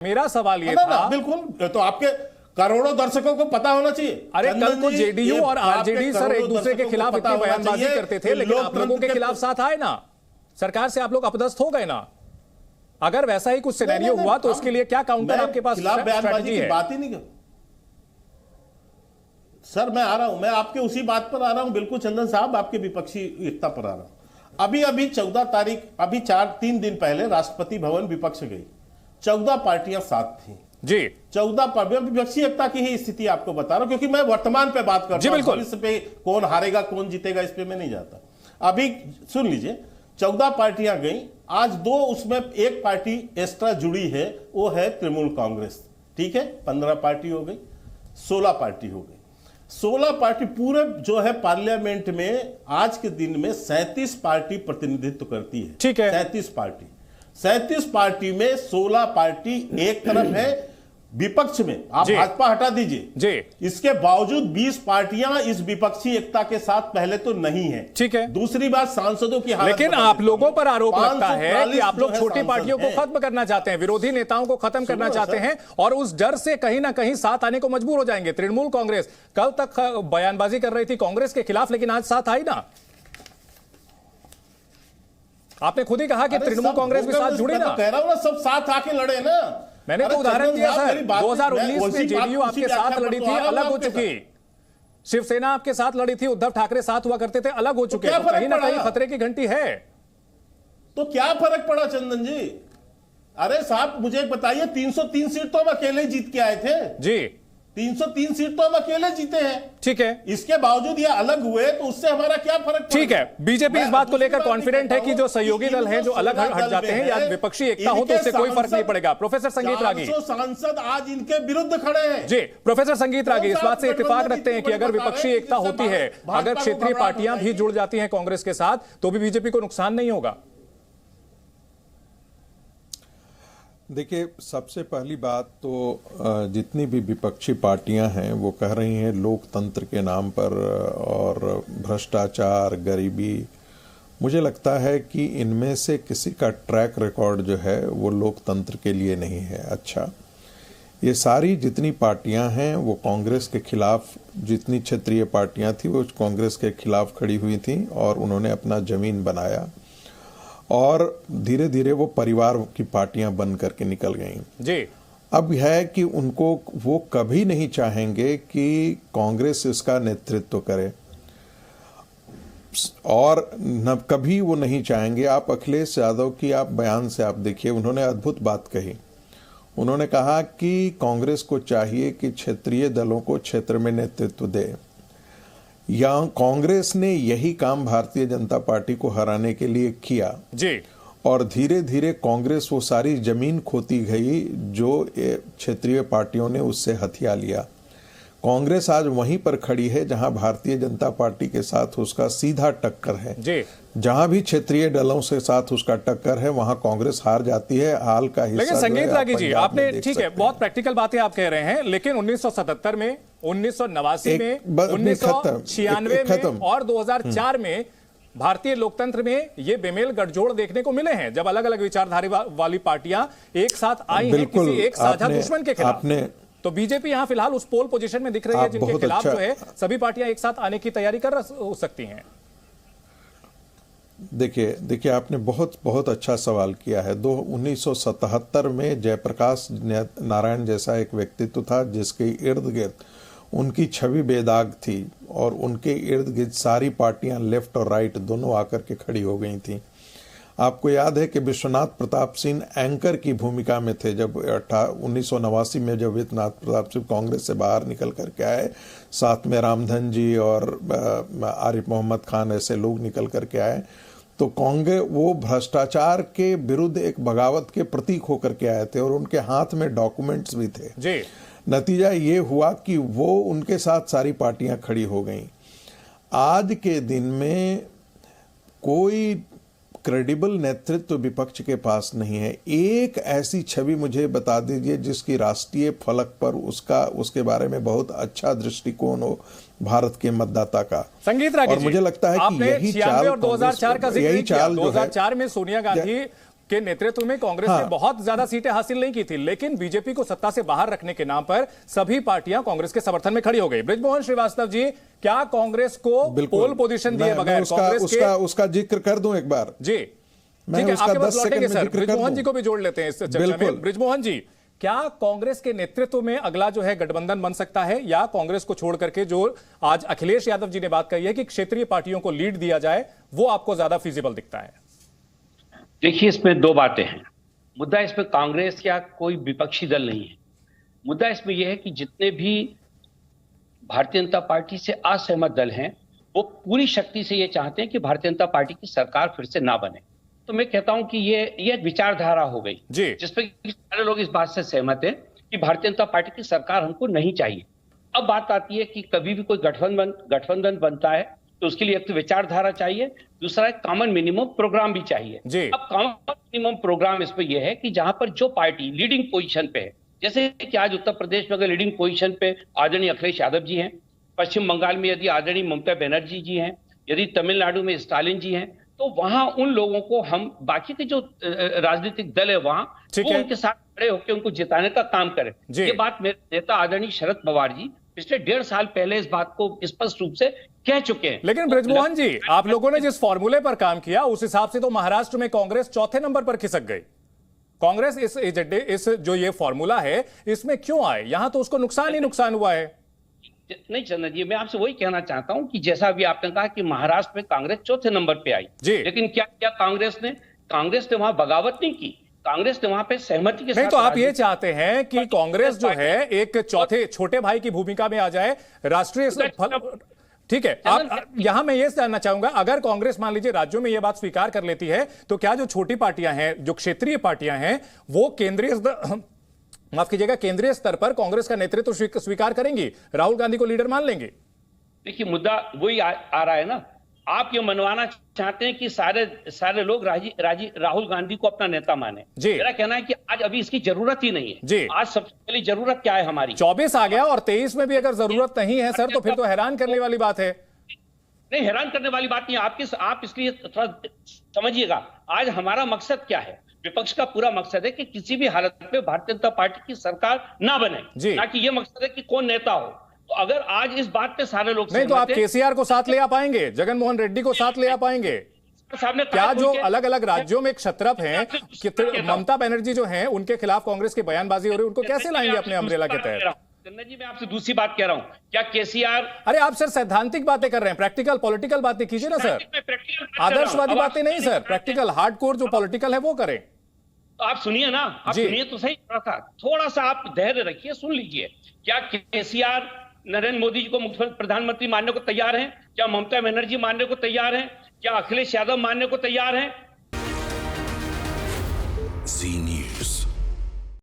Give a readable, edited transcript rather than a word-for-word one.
मेरा सवाल ये ना, था। बिल्कुल, तो आपके करोड़ों दर्शकों को पता होना चाहिए। अरे कल को जेडीयू और आरजेडी सर एक दूसरे के खिलाफ इतनी बयानबाजी करते थे, लेकिन आप लोगों के खिलाफ साथ आए ना, सरकार से आप लोग अपदस्थ हो गए ना। अगर वैसा ही कुछ सिनेरियो हुआ तो उसके लिए क्या काउंटर आपके पास स्ट्रेटजी है? बात ही नहीं कर सर, मैं आ रहा हूं, मैं आपके उसी बात पर आ रहा हूं, बिल्कुल चंदन साहब, आपके विपक्षी एकता पर आ रहा हूं। अभी 14 तारीख, अभी 3 दिन पहले राष्ट्रपति भवन विपक्ष गई, 14 पार्टियां साथ थी जी। 14 पार्टियां, विपक्षी एकता की ही स्थिति आपको बता रहा हूं, क्योंकि मैं वर्तमान पे बात कर रहा हूं, भविष्य पे कौन हारेगा कौन जीतेगा इस पे मैं नहीं जाता। अभी सुन लीजिए, 14 पार्टियां गई, आज 2 उसमें एक पार्टी एक्स्ट्रा जुड़ी है, वो है तृणमूल कांग्रेस, ठीक है, 15 पार्टी हो गई, 16 पार्टी हो गई। 16 पार्टी पूरे जो है पार्लियामेंट में आज के दिन में 37 पार्टी प्रतिनिधित्व करती है, ठीक है, 37 पार्टी में 16 पार्टी एक तरफ है विपक्ष में, आप भाजपा हटा दीजिए, इसके बावजूद 20 पार्टियां इस विपक्षी एकता के साथ पहले तो नहीं है, ठीक है। दूसरी बात सांसदों की हालत, लेकिन आप लोगों पर आरोप लगता है कि आप लोग छोटी पार्टियों को खत्म करना चाहते हैं, विरोधी नेताओं को खत्म करना चाहते हैं, और उस डर से कहीं ना कहीं साथ आने को मजबूर हो जाएंगे। तृणमूल कांग्रेस कल तक बयानबाजी कर रही थी कांग्रेस के खिलाफ, लेकिन आज साथ आई ना। आपने खुद ही कहा कि तृणमूल कांग्रेस के साथ जुड़ी ना। कह रहा हूं ना, सब साथ आके लड़े ना। मैंने तो उदाहरण दिया सर, 2019 में जेडीयू आपके साथ लड़ी थी, अलग हो चुकी। शिवसेना आपके साथ लड़ी थी, उद्धव ठाकरे साथ हुआ करते थे, अलग हो चुके। तो कहीं ना कहीं खतरे की घंटी है। तो क्या फर्क पड़ा चंदन जी? अरे साहब मुझे एक बताइए, 303 सीट तो हम अकेले जीत के आए थे जी, 303 सीट तो हम अकेले जीते हैं, ठीक है। इसके बावजूद ये अलग हुए तो उससे हमारा क्या फर्क? ठीक है, बीजेपी इस बात को लेकर कॉन्फिडेंट है कि जो सहयोगी दल हैं जो अलग हट जाते हैं या विपक्षी एकता हो तो उससे कोई फर्क नहीं पड़ेगा। प्रोफेसर संगीत रागी, सांसद आज इनके विरुद्ध खड़े हैं जी। प्रोफेसर संगीत रागी इस बात से इत्तेफाक रखते हैं कि अगर विपक्षी एकता होती है, अगर क्षेत्रीय पार्टियां भी जुड़ जाती हैं कांग्रेस के साथ, तो भी बीजेपी को नुकसान नहीं होगा। देखिए, सबसे पहली बात तो जितनी भी विपक्षी पार्टियां हैं वो कह रही हैं लोकतंत्र के नाम पर और भ्रष्टाचार, गरीबी, मुझे लगता है कि इनमें से किसी का ट्रैक रिकॉर्ड जो है वो लोकतंत्र के लिए नहीं है अच्छा। ये सारी जितनी पार्टियां हैं वो कांग्रेस के खिलाफ, जितनी क्षेत्रीय पार्टियां थी वो कांग्रेस के खिलाफ खड़ी हुई थी और उन्होंने अपना जमीन बनाया और धीरे धीरे वो परिवार की पार्टियां बन करके निकल गईं जी। अब है कि उनको, वो कभी नहीं चाहेंगे कि कांग्रेस इसका नेतृत्व करे और न कभी वो नहीं चाहेंगे। आप अखिलेश यादव की आप बयान से आप देखिए, उन्होंने अद्भुत बात कही। उन्होंने कहा कि कांग्रेस को चाहिए कि क्षेत्रीय दलों को क्षेत्र में नेतृत्व दे। या कांग्रेस ने यही काम भारतीय जनता पार्टी को हराने के लिए किया जी, और धीरे धीरे कांग्रेस वो सारी जमीन खोती गई जो क्षेत्रीय पार्टियों ने उससे हथिया लिया। कांग्रेस आज वहीं पर खड़ी है जहां भारतीय जनता पार्टी के साथ उसका सीधा टक्कर है जी। जहां भी क्षेत्रीय दलों से साथ उसका टक्कर है वहां कांग्रेस हार जाती है। हाल का हिस्सा। लेकिन संगीत रागी जी, आपने ठीक है, बहुत प्रैक्टिकल बातें आप कह रहे हैं, लेकिन 1977 में, 1989 में, 1996 में और 2004 में भारतीय लोकतंत्र में ये बेमेल गठजोड़ देखने को मिले हैं, जब अलग अलग विचारधारा वाली पार्टियां एक साथ आई हैं किसी एक साझा दुश्मन के खिलाफ। तो बीजेपी यहां फिलहाल उस पोल पोजीशन में दिख रही है जिनके खिलाफ जो है सभी पार्टियां एक साथ आने की तैयारी कर सकती हैं। देखिए आपने बहुत अच्छा सवाल किया है। 1977 में जयप्रकाश नारायण जैसा एक व्यक्तित्व था जिसके इर्द गिर्द उनकी छवि बेदाग थी और उनके इर्द गिर्द सारी पार्टियां लेफ्ट और राइट दोनों आकर के खड़ी हो गई थी। आपको याद है कि विश्वनाथ प्रताप सिंह एंकर की भूमिका में थे जब 1989 में जब विश्वनाथ प्रताप सिंह कांग्रेस से बाहर निकल करके आए, साथ में रामधन जी और आरिफ मोहम्मद खान ऐसे लोग निकल करके आए, तो कांग्रेस वो भ्रष्टाचार के विरुद्ध एक बगावत के प्रतीक होकर के आए थे और उनके हाथ में डॉक्यूमेंट्स भी थे जी। नतीजा ये हुआ कि वो उनके साथ सारी पार्टियां खड़ी हो गईं। आज के दिन में कोई क्रेडिबल नेतृत्व विपक्ष के पास नहीं है। एक ऐसी छवि मुझे बता दीजिए जिसकी राष्ट्रीय फलक पर उसके बारे में बहुत अच्छा दृष्टिकोण हो भारत के मतदाता का। संगीत रागी और मुझे लगता है कि यही चाल और 2004 का जिक्र किया। 2004 में सोनिया गांधी के नेतृत्व में कांग्रेस ने बहुत ज्यादा सीटें हासिल नहीं की थी, लेकिन बीजेपी को सत्ता से बाहर रखने के नाम पर सभी पार्टियां कांग्रेस के समर्थन में खड़ी हो गई। बृजमोहन श्रीवास्तव जी, क्या कांग्रेस को पोल पोजीशन दिए बगैर उसका जिक्र कर दूं एक बार? जी ठीक है, आपके पास लौटेंगे सर, बृजमोहन जी को भी जोड़ लेते हैं इस चर्चा में। बृजमोहन जी, क्या कांग्रेस के नेतृत्व में अगला जो है गठबंधन बन सकता है, या कांग्रेस को छोड़ करके जो आज अखिलेश यादव जी ने बात कही है कि क्षेत्रीय पार्टियों को लीड दिया जाए, वो आपको ज्यादा फिजिबल दिखता है? देखिए, इसमें दो बातें हैं। मुद्दा इसमें कांग्रेस या कोई विपक्षी दल नहीं है। मुद्दा इसमें यह है कि जितने भी भारतीय जनता पार्टी से असहमत दल हैं, वो पूरी शक्ति से ये चाहते हैं कि भारतीय जनता पार्टी की सरकार फिर से ना बने। तो मैं कहता हूं कि ये विचारधारा हो गई जिसपे सारे लोग इस बात से सहमत हैं कि भारतीय जनता पार्टी की सरकार हमको नहीं चाहिए। अब बात आती है कि कभी भी कोई गठबंधन बनता है तो उसके लिए एक तो विचारधारा चाहिए, दूसरा एक कॉमन मिनिमम प्रोग्राम भी चाहिए। अब कॉमन मिनिमम प्रोग्राम इस पे यह है कि जहां पर जो पार्टी लीडिंग पोजीशन पे है, जैसे कि आज उत्तर प्रदेश में अगर लीडिंग पोजीशन पे आदरणीय अखिलेश यादव जी हैं, पश्चिम बंगाल में यदि आदरणीय ममता बनर्जी जी हैं, यदि तमिलनाडु में स्टालिन जी हैं, तो वहां उन लोगों को हम बाकी के जो राजनीतिक दल है वहां वो उनके साथ खड़े होकर उनको जिताने का काम करें। ये बात मेरे नेता आदरणीय शरद पवार जी पिछले 1.5 साल पहले इस बात को स्पष्ट रूप से कह चुके हैं। लेकिन बृजमोहन जी, आप लोगों ने जिस फॉर्मूले पर काम किया उस हिसाब से तो महाराष्ट्र में कांग्रेस चौथे नंबर पर खिसक गई। कांग्रेस इस जो ये फॉर्मूला है इसमें क्यों आए? यहां तो उसको नुकसान ही नुकसान हुआ है। नहीं चंदन जी, मैं आपसे वही कहना चाहता हूं कि जैसा अभी आपने कहा कि महाराष्ट्र में कांग्रेस चौथे नंबर पे आई, लेकिन क्या कांग्रेस ने वहां बगावत नहीं की, कांग्रेस ने वहां पे सहमति के साथ। नहीं तो आप ये चाहते हैं कि कांग्रेस जो है एक चौथे छोटे भाई की भूमिका में आ जाए राष्ट्रीय। ठीक है, आप यहां मैं ये जानना चाहूंगा, अगर कांग्रेस मान लीजिए राज्यों में यह बात स्वीकार कर लेती है तो क्या जो छोटी पार्टियां हैं, जो क्षेत्रीय पार्टियां हैं, वो माफ कीजिएगा केंद्रीय स्तर पर कांग्रेस का नेतृत्व स्वीकार करेंगी, राहुल गांधी को लीडर मान लेंगे? देखिए, मुद्दा वही आ रहा है ना। आप ये मनवाना चाहते हैं कि सारे लोग राहुल गांधी को अपना नेता माने। मेरा कहना है कि आज अभी इसकी जरूरत ही नहीं है। आज सबसे पहली जरूरत क्या है हमारी? 24 आ गया और 23 में भी अगर जरूरत नहीं है सर, तो फिर तो हैरान करने वाली बात है। नहीं, हैरान करने वाली बात नहीं है। आप इसलिए थोड़ा समझिएगा, आज हमारा मकसद क्या है? विपक्ष का पूरा मकसद है कि किसी भी हालत में भारतीय जनता पार्टी की सरकार ना बने, ना कि ये मकसद है कि कौन नेता हो। तो अगर आज इस बात पे सारे लोग नहीं, तो आप केसीआर को साथ ले आ पाएंगे, जगन मोहन रेड्डी को साथ ले आ पाएंगे? क्या जो अलग अलग राज्यों में क्षत्रप हैं, ममता बनर्जी जो हैं, उनके खिलाफ कांग्रेस की बयानबाजी हो रही है, उनको कैसे लाएंगे अपने अम्ब्रेला के तहत? चंदन जी, मैं आपसे दूसरी बात कह रहा हूं, क्या केसीआर? अरे आप सर सैद्धांतिक बातें कर रहे हैं, प्रैक्टिकल पॉलिटिकल बातें कीजिए ना सर। आदर्शवादी बातें नहीं सर, प्रैक्टिकल हार्डकोर जो पॉलिटिकल है वो करें। तो आप सुनिए ना, आप सुनिए तो सही। थोड़ा सा आप धैर्य रखिए, सुन लीजिए। क्या केसीआर नरेंद्र मोदी जी को मुख्यमंत्री प्रधानमंत्री मानने को तैयार हैं? क्या ममता बनर्जी मानने को तैयार हैं? क्या अखिलेश यादव मानने को तैयार हैं? जी न्यूज़।